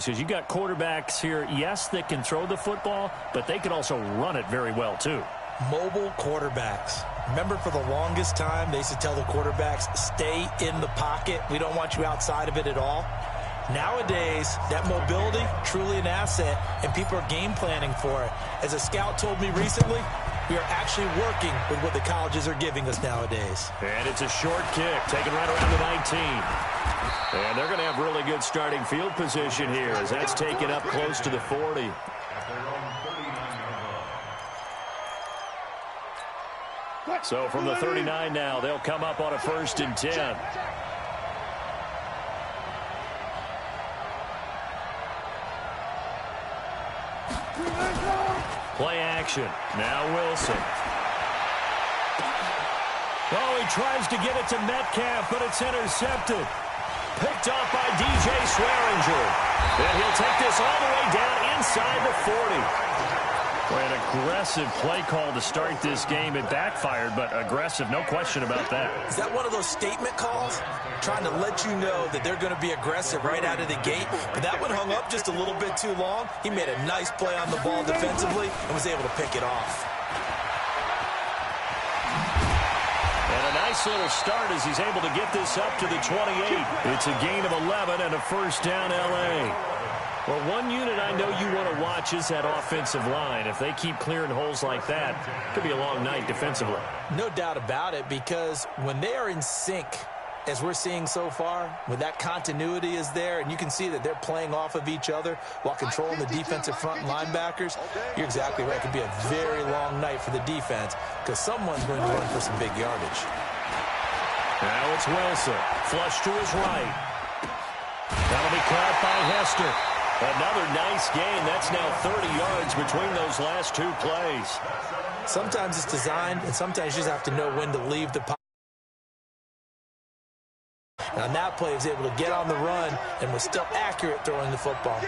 Because you got quarterbacks here, yes, that can throw the football, but they can also run it very well, too. Mobile quarterbacks. Remember, for the longest time, they used to tell the quarterbacks, stay in the pocket. We don't want you outside of it at all. Nowadays, that mobility, truly an asset, and people are game planning for it. As a scout told me recently, we are actually working with what the colleges are giving us nowadays. And it's a short kick, taken right around the 19. And they're going to have really good starting field position here as that's taken up close to the 40. So from the 39 now, they'll come up on a 1st and 10. Play action. Now Wilson. Oh, he tries to get it to Metcalf, but it's intercepted. Picked off by DJ Swearinger. And he'll take this all the way down inside the 40. An aggressive play call to start this game. It backfired, but aggressive, no question about that. Is that one of those statement calls? Trying to let you know that they're going to be aggressive right out of the gate. But that one hung up just a little bit too long. He made a nice play on the ball defensively and was able to pick it off. And a nice little start as he's able to get this up to the 28. It's a gain of 11 and a 1st down L.A. Well, one unit I know you want to watch is that offensive line. If they keep clearing holes like that, it could be a long night defensively. No doubt about it, because when they are in sync, as we're seeing so far, when that continuity is there, and you can see that they're playing off of each other while controlling the defensive front linebackers, you're exactly right. It could be a very long night for the defense because someone's going to run for some big yardage. Now it's Wilson. Flush to his right. That'll be caught by Hester. Another nice gain. That's now 30 yards between those last 2 plays. Sometimes it's designed, and sometimes you just have to know when to leave the pocket. And on that play, he was able to get on the run and was still accurate throwing the football.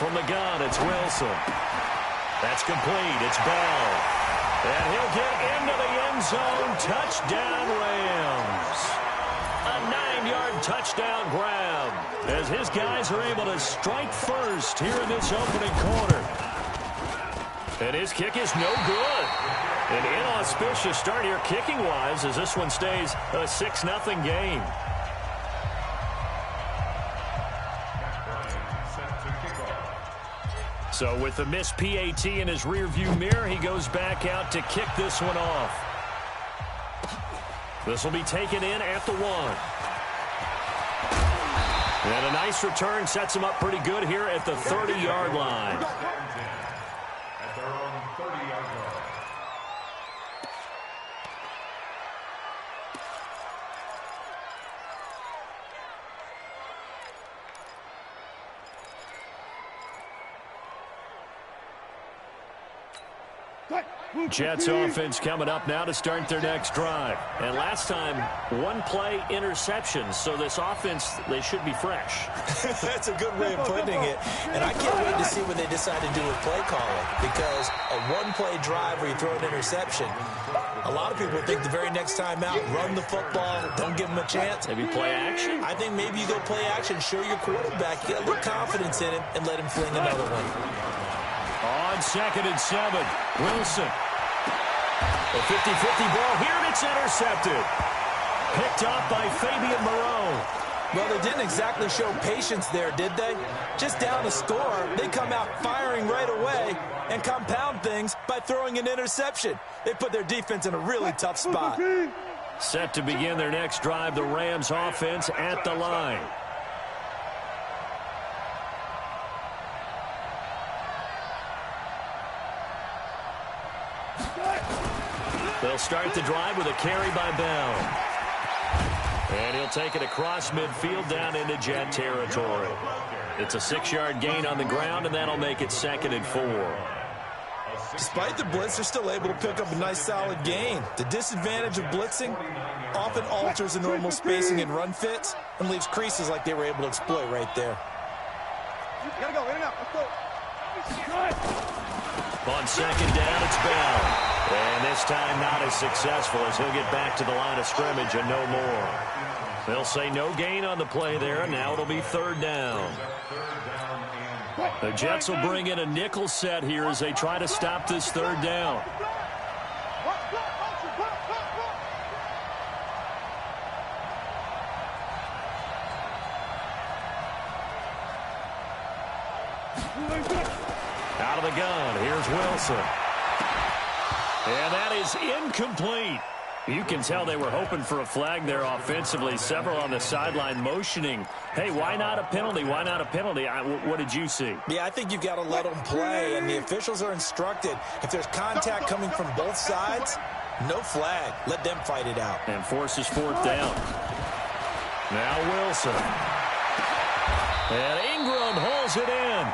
From the gun, it's Wilson. That's complete. It's Bell. And he'll get into the end zone. Touchdown, Rams. A 9-yard touchdown grab as his guys are able to strike first here in this opening quarter. And his kick is no good. An inauspicious start here kicking-wise as this one stays a 6-0 game. So with the missed PAT in his rearview mirror, he goes back out to kick this one off. This will be taken in at the 1. And a nice return sets him up pretty good here at the 30-yard line. At their own 30-yard line. Jets offense coming up now to start their next drive. And last time, 1-play interception. So this offense, they should be fresh. That's a good way of putting it. And I can't wait to see what they decide to do with play calling. Because a 1-play drive where you throw an interception, a lot of people think the very next time out, run the football, don't give them a chance. Maybe play action? I think maybe you go play action, show your quarterback, get a little confidence in him, and let him fling another one. On 2nd and 7, Wilson. A 50-50 ball here, and it's intercepted. Picked off by Fabian Moreau. Well, they didn't exactly show patience there, did they? Just down the score, they come out firing right away and compound things by throwing an interception. They put their defense in a really tough spot. Set to begin their next drive, the Rams offense at the line. They'll start the drive with a carry by Bell. And he'll take it across midfield down into Jet territory. It's a 6-yard gain on the ground, and that'll make it 2nd and 4. Despite the blitz, they're still able to pick up a nice solid gain. The disadvantage of blitzing often alters the normal spacing and run fits and leaves creases like they were able to exploit right there. You gotta go, in and out, let's go. On 2nd down, it's Bell. And this time not as successful as he'll get back to the line of scrimmage and no more. They'll say no gain on the play there, and now it'll be third down. The Jets will bring in a nickel set here as they try to stop this third down. Out of the gun, here's Wilson. And that is incomplete. You can tell they were hoping for a flag there offensively. Several on the sideline motioning, hey, why not a penalty? Why not a penalty? What did you see? Yeah, I think you've got to let them play, and the officials are instructed. If there's contact coming from both sides, no flag. Let them fight it out. And forces fourth down. Now Wilson. And Ingram hauls it in.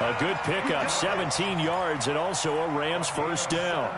A good pickup, 17 yards, and also a Rams first down.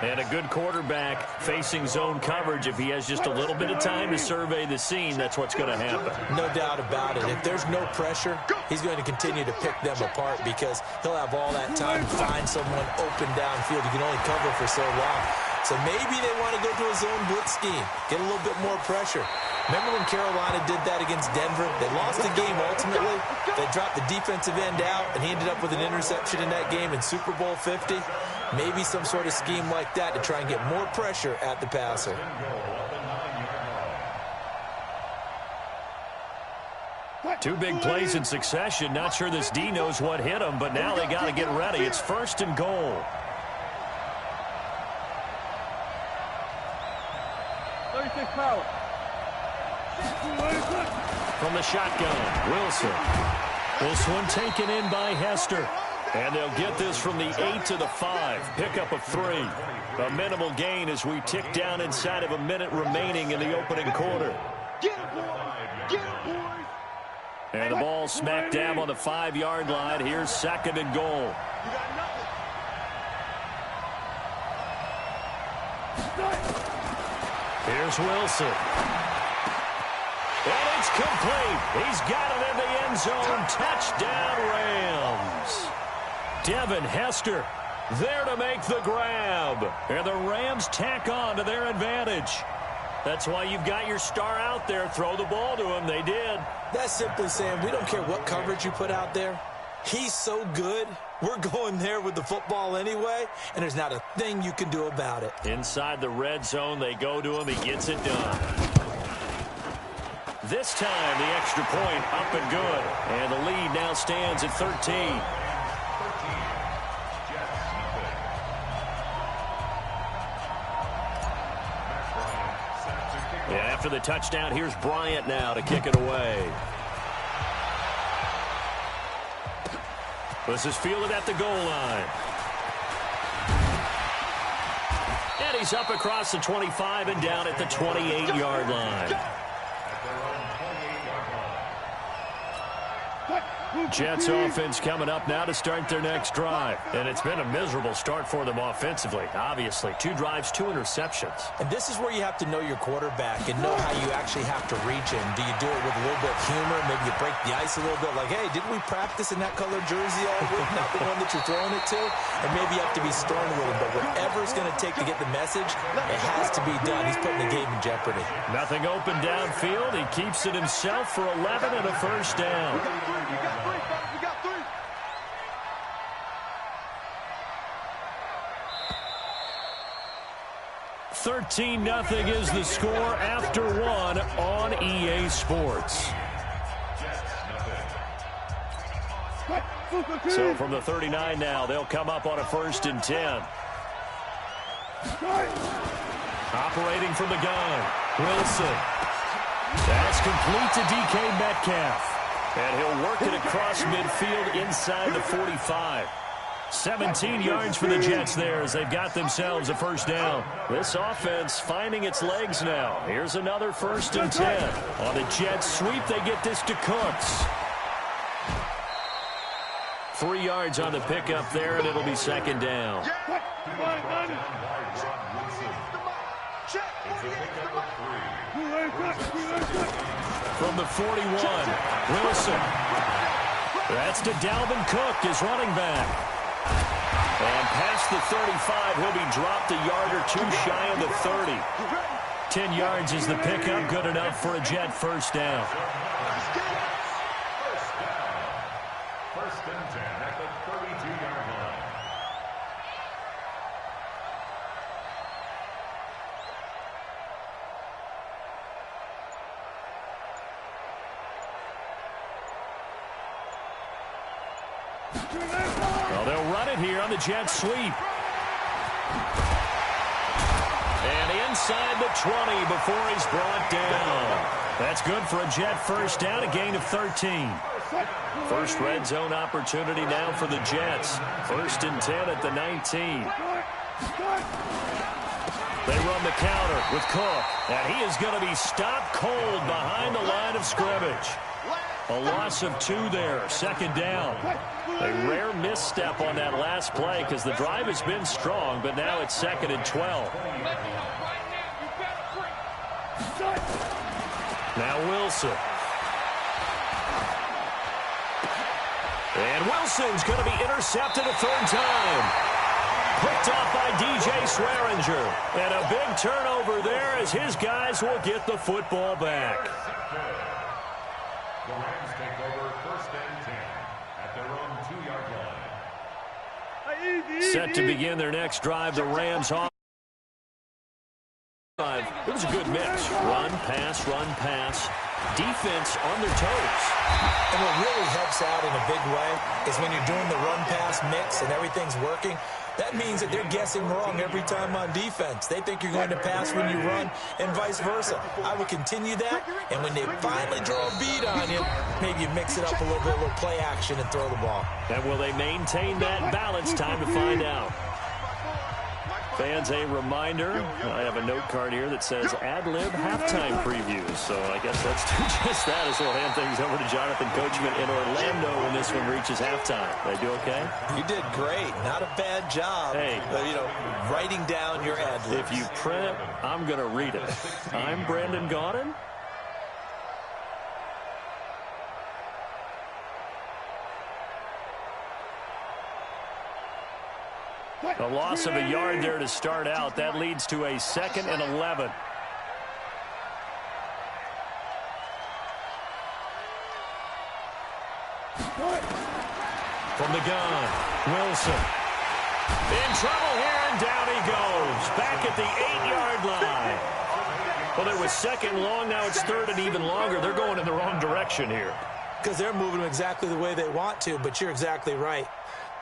And a good quarterback facing zone coverage. If he has just a little bit of time to survey the scene, that's what's going to happen. No doubt about it. If there's no pressure, he's going to continue to pick them apart because he'll have all that time to find someone open downfield. You can only cover for so long. So maybe they want to go to a zone blitz scheme, get a little bit more pressure. Remember when Carolina did that against Denver? They lost the game ultimately. They dropped the defensive end out, and he ended up with an interception in that game in Super Bowl 50. Maybe some sort of scheme like that to try and get more pressure at the passer. Two big plays in succession. Not sure this D knows what hit him, but now they got to get ready. It's first and goal. 36 power. From the shotgun, Wilson. This one taken in by Hester. And they'll get this from the 8 to the 5. Pickup of 3. A minimal gain as we tick down inside of a minute remaining in the opening quarter. And the ball smack dab on the 5-yard line. Here's second and goal. Here's Wilson. And it's complete. He's got it in the end zone. Touchdown, Rams. Devin Hester there to make the grab. And the Rams tack on to their advantage. That's why you've got your star out there. Throw the ball to him. They did. That's simply saying we don't care what coverage you put out there. He's so good. We're going there with the football anyway, and there's not a thing you can do about it. Inside the red zone, they go to him. He gets it done. This time, the extra point up and good. And the lead now stands at 13. And after the touchdown, here's Bryant now to kick it away. This is fielded at the goal line. And he's up across the 25 and down at the 28-yard line. Jets offense coming up now to start their next drive. And it's been a miserable start for them offensively, obviously. 2 drives, 2 interceptions. And this is where you have to know your quarterback and know how you actually have to reach him. Do you do it with a little bit of humor? Maybe you break the ice a little bit like, hey, didn't we practice in that color jersey all week? Not the one that you're throwing it to? And maybe you have to be stern with him. But whatever it's going to take to get the message, it has to be done. He's putting the game in jeopardy. Nothing open downfield. He keeps it himself for 11 and a first down. 13-0 is the score after 1 on EA Sports. So from the 39 now, they'll come up on a 1st and 10. Operating from the gun, Wilson. That's complete to DK Metcalf. And he'll work it across midfield inside the 45. 17 yards for the Jets there as they've got themselves a first down. This offense finding its legs now. Here's another 1st and 10. On the Jets sweep, they get this to Cooks. 3 yards on the pickup there, and it'll be 2nd down. From the 41, Wilson. That's to Dalvin Cook, his running back. And past the 35, he'll be dropped a yard or 2 shy of the 30. 10 yards is the pickup. Good enough for a Jet first down. First and 10 at the 32-yard line. Well, they'll run it here on the jet sweep. And inside the 20 before he's brought down. That's good for a Jet first down, a gain of 13. First red zone opportunity now for the Jets. First and 10 at the 19. They run the counter with Cook, and he is going to be stopped cold behind the line of scrimmage. A loss of 2 there, second down. A rare misstep on that last play because the drive has been strong, but now it's second and 12. Now Wilson. And Wilson's going to be intercepted a third time. Picked off by DJ Swearinger. And a big turnover there as his guys will get the football back. The Rams take over first and 10 at their own 2-yard line. Set to begin their next drive, the Rams off. It was a good mix. Run, pass, defense on their toes. And what really helps out in a big way is when you're doing the run-pass mix and everything's working, that means that they're guessing wrong every time on defense. They think you're going to pass when you run and vice versa. I would continue that, and when they finally draw a beat on you, maybe you mix it up a little bit, a little play action and throw the ball. And will they maintain that balance? Time to find out. Fans, a reminder, I have a note card here that says ad-lib halftime previews. So I guess let's do just that as we'll hand things over to Jonathan Coachman in Orlando when this one reaches halftime. Did I do okay? You did great. Not a bad job. Hey, writing down your ad-libs. If you print it, I'm going to read it. I'm Brandon Gaudin. A loss of a yard there to start out. That leads to a 2nd and 11. From the gun, Wilson. In trouble here, and down he goes. Back at the 8-yard line. Well, it was 2nd long. Now it's 3rd and even longer. They're going in the wrong direction here. Because they're moving them exactly the way they want to, but you're exactly right.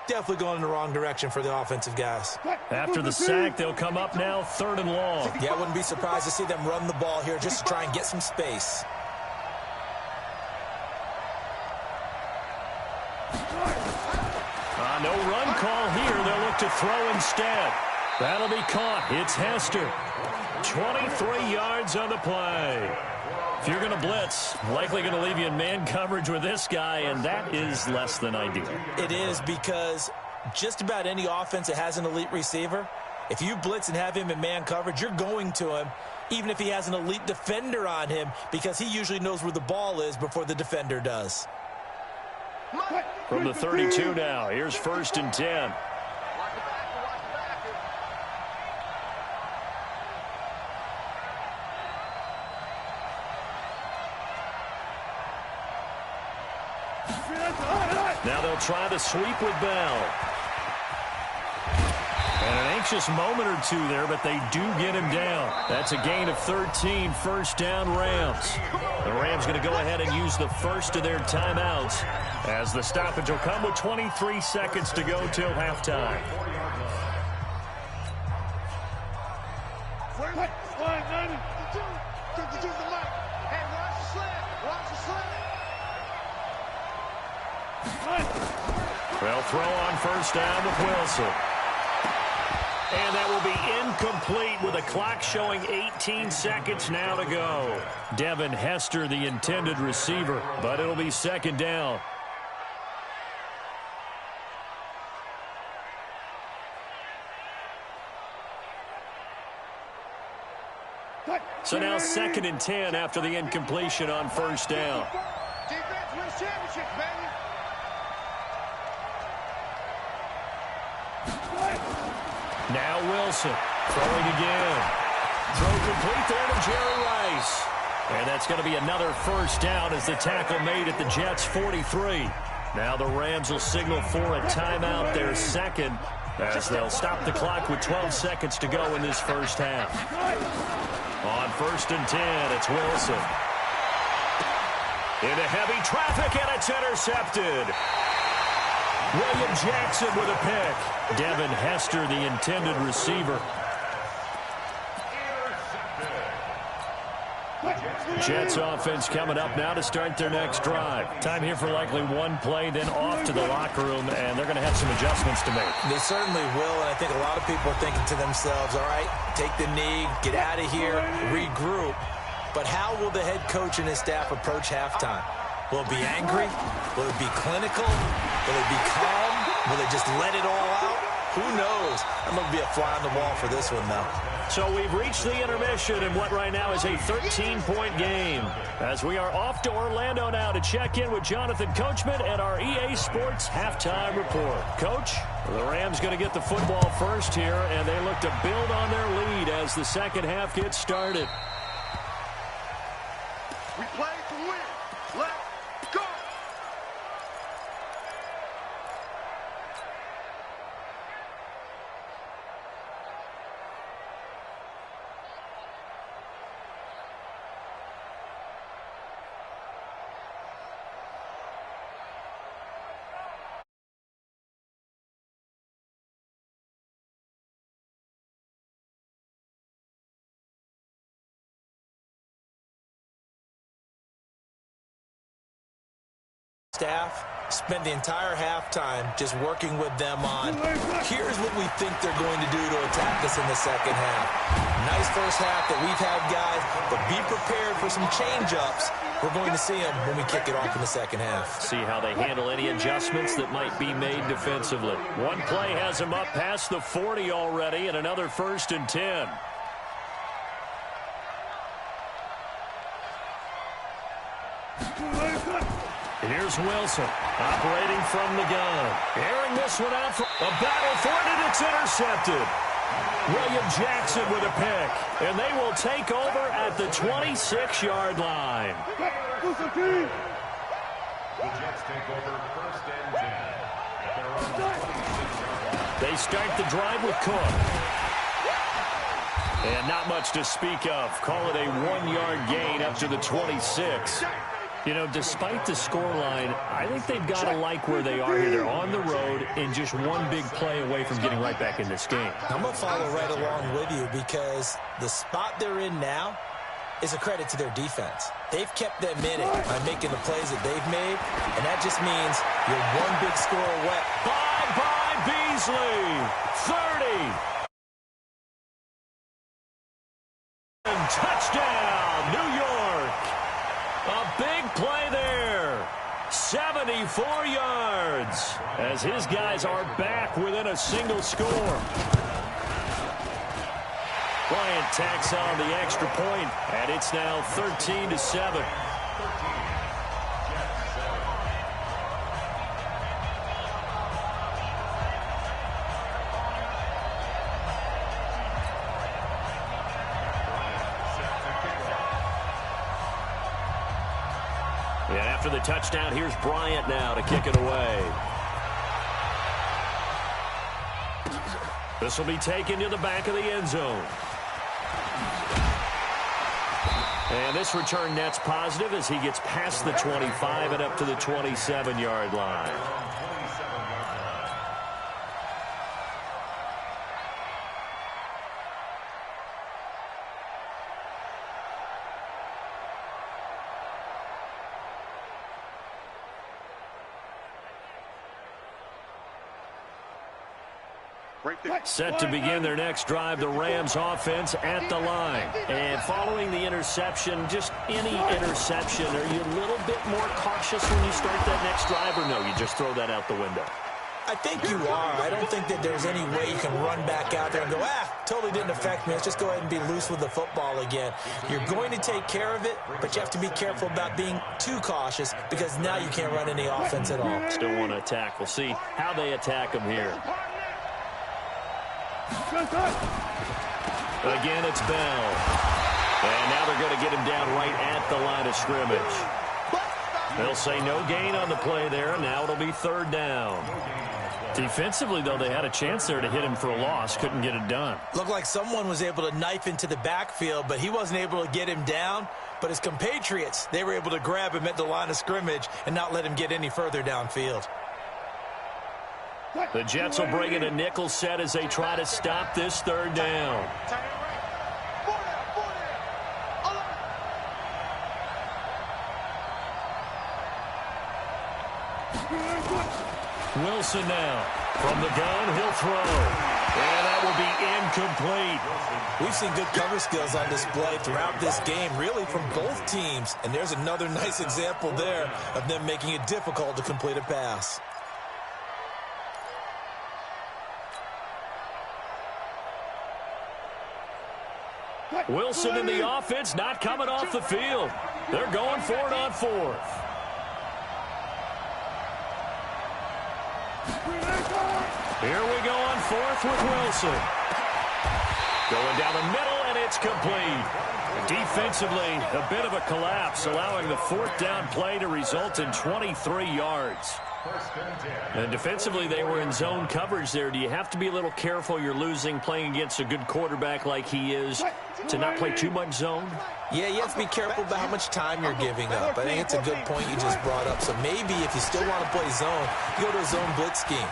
Definitely going in the wrong direction for the offensive guys. After the sack, they'll come up now 3rd and long. Yeah, I wouldn't be surprised to see them run the ball here just to try and get some space. No run call here. They'll look to throw instead. That'll be caught. It's Hester. 23 yards on the play. If you're going to blitz, likely going to leave you in man coverage with this guy, and that is less than ideal. It is, because just about any offense that has an elite receiver, if you blitz and have him in man coverage, you're going to him, even if he has an elite defender on him, because he usually knows where the ball is before the defender does. From the 32 now, here's 1st and 10. Now they'll try to sweep with Bell. And an anxious moment or two there, but they do get him down. That's a gain of 13, 1st down Rams. The Rams going to go ahead and use the first of their timeouts as the stoppage will come with 23 seconds to go till halftime. They'll throw on 1st down with Wilson. And that will be incomplete with a clock showing 18 seconds now to go. Devin Hester, the intended receiver, but it'll be 2nd down. So now 2nd and 10 after the incompletion on 1st down. Defense wins championships, baby. Now Wilson throwing again. Throw complete there to Jerry Rice. And that's going to be another first down as the tackle made at the Jets' 43. Now the Rams will signal for a timeout, their second, as they'll stop the clock with 12 seconds to go in this first half. On 1st and 10, it's Wilson. Into heavy traffic, and it's intercepted. William Jackson with a pick. Devin Hester, the intended receiver. Jets offense coming up now to start their next drive. Time here for likely one play, then off to the locker room, and they're going to have some adjustments to make. They certainly will, and I think a lot of people are thinking to themselves, all right, take the knee, get out of here, regroup. But how will the head coach and his staff approach halftime? Will it be angry? Will it be clinical? Will it be calm? Will they just let it all out? Who knows? I'm going to be a fly on the wall for this one, though. So we've reached the intermission in what right now is a 13-point game. As we are off to Orlando now to check in with Jonathan Coachman at our EA Sports Halftime Report. Coach, the Rams going to get the football first here, and they look to build on their lead as the second half gets started. We play to win. Let's go. Staff spent the entire halftime just working with them on here's what we think they're going to do to attack us in the second half. Nice first half that we've had, guys, but be prepared for some change-ups. We're going to see them when we kick it off in the second half. See how they handle any adjustments that might be made defensively. One play has them up past the 40 already, and another 1st and 10. Here's Wilson, operating from the gun. Airing this one out for a battle for it, and it's intercepted. William Jackson with a pick, and they will take over at the 26-yard line. The Jets take over 1st and 10 at their own 26-yard line. They start the drive with Cook. And not much to speak of. Call it a 1-yard gain up to the 26. You know, despite the scoreline, I think they've got to like where they are here. They're on the road and just one big play away from getting right back in this game. I'm going to follow right along with you because the spot they're in now is a credit to their defense. They've kept them in it by making the plays that they've made, and that just means you're one big score away. By Beasley, 30. And touchdown, New York. A big play there. 74 yards as his guys are back within a single score. Bryant tacks on the extra point, and it's now 13-7. And after the touchdown, here's Bryant now to kick it away. This will be taken to the back of the end zone. And this return net's positive as he gets past the 25 and up to the 27-yard line. Set to begin their next drive, the Rams offense at the line. And following the interception, just any interception, are you a little bit more cautious when you start that next drive, or no, you just throw that out the window? I think you are. I don't think that there's any way you can run back out there and go, totally didn't affect me. Let's just go ahead and be loose with the football again. You're going to take care of it, but you have to be careful about being too cautious because now you can't run any offense at all. Still want to attack. We'll see how they attack them here. Again, it's Bell. And now they're going to get him down right at the line of scrimmage. They'll say no gain on the play there. Now it'll be third down. Defensively, though, they had a chance there to hit him for a loss. Couldn't get it done. Looked like someone was able to knife into the backfield, but he wasn't able to get him down. But his compatriots, they were able to grab him at the line of scrimmage and not let him get any further downfield. The Jets will bring in a nickel set as they try to stop this third down. Wilson now. From the gun, he'll throw. And that will be incomplete. We've seen good cover skills on display throughout this game, really from both teams. And there's another nice example there of them making it difficult to complete a pass. Wilson in the offense, not coming off the field. They're going for it on fourth. Here we go on fourth with Wilson. Going down the middle, and it's complete. Defensively, a bit of a collapse, allowing the fourth down play to result in 23 yards. And defensively, they were in zone coverage there. Do you have to be a little careful you're losing playing against a good quarterback like he is to not play too much zone? Yeah, you have to be careful about how much time you're giving up. I think it's a good point you just brought up. So maybe if you still want to play zone, you go to a zone blitz scheme.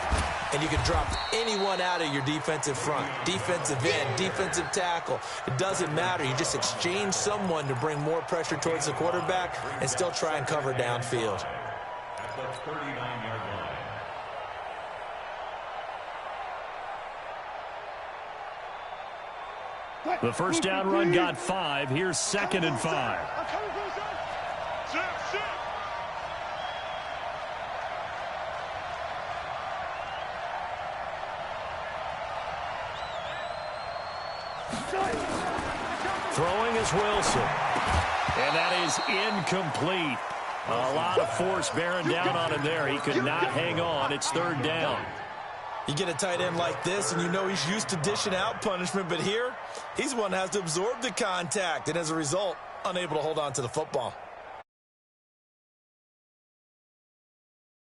And you can drop anyone out of your defensive front, defensive end, defensive tackle. It doesn't matter. You just exchange someone to bring more pressure towards the quarterback and still try and cover downfield. At the 39-yard line. The first down run got 5. Here's 2nd and 5. Throwing is Wilson. And that is incomplete. A lot of force bearing down on him there. He could not hang on. It's third down. You get a tight end like this, and you know he's used to dishing out punishment, but here, he's the one that has to absorb the contact, and as a result, unable to hold on to the football.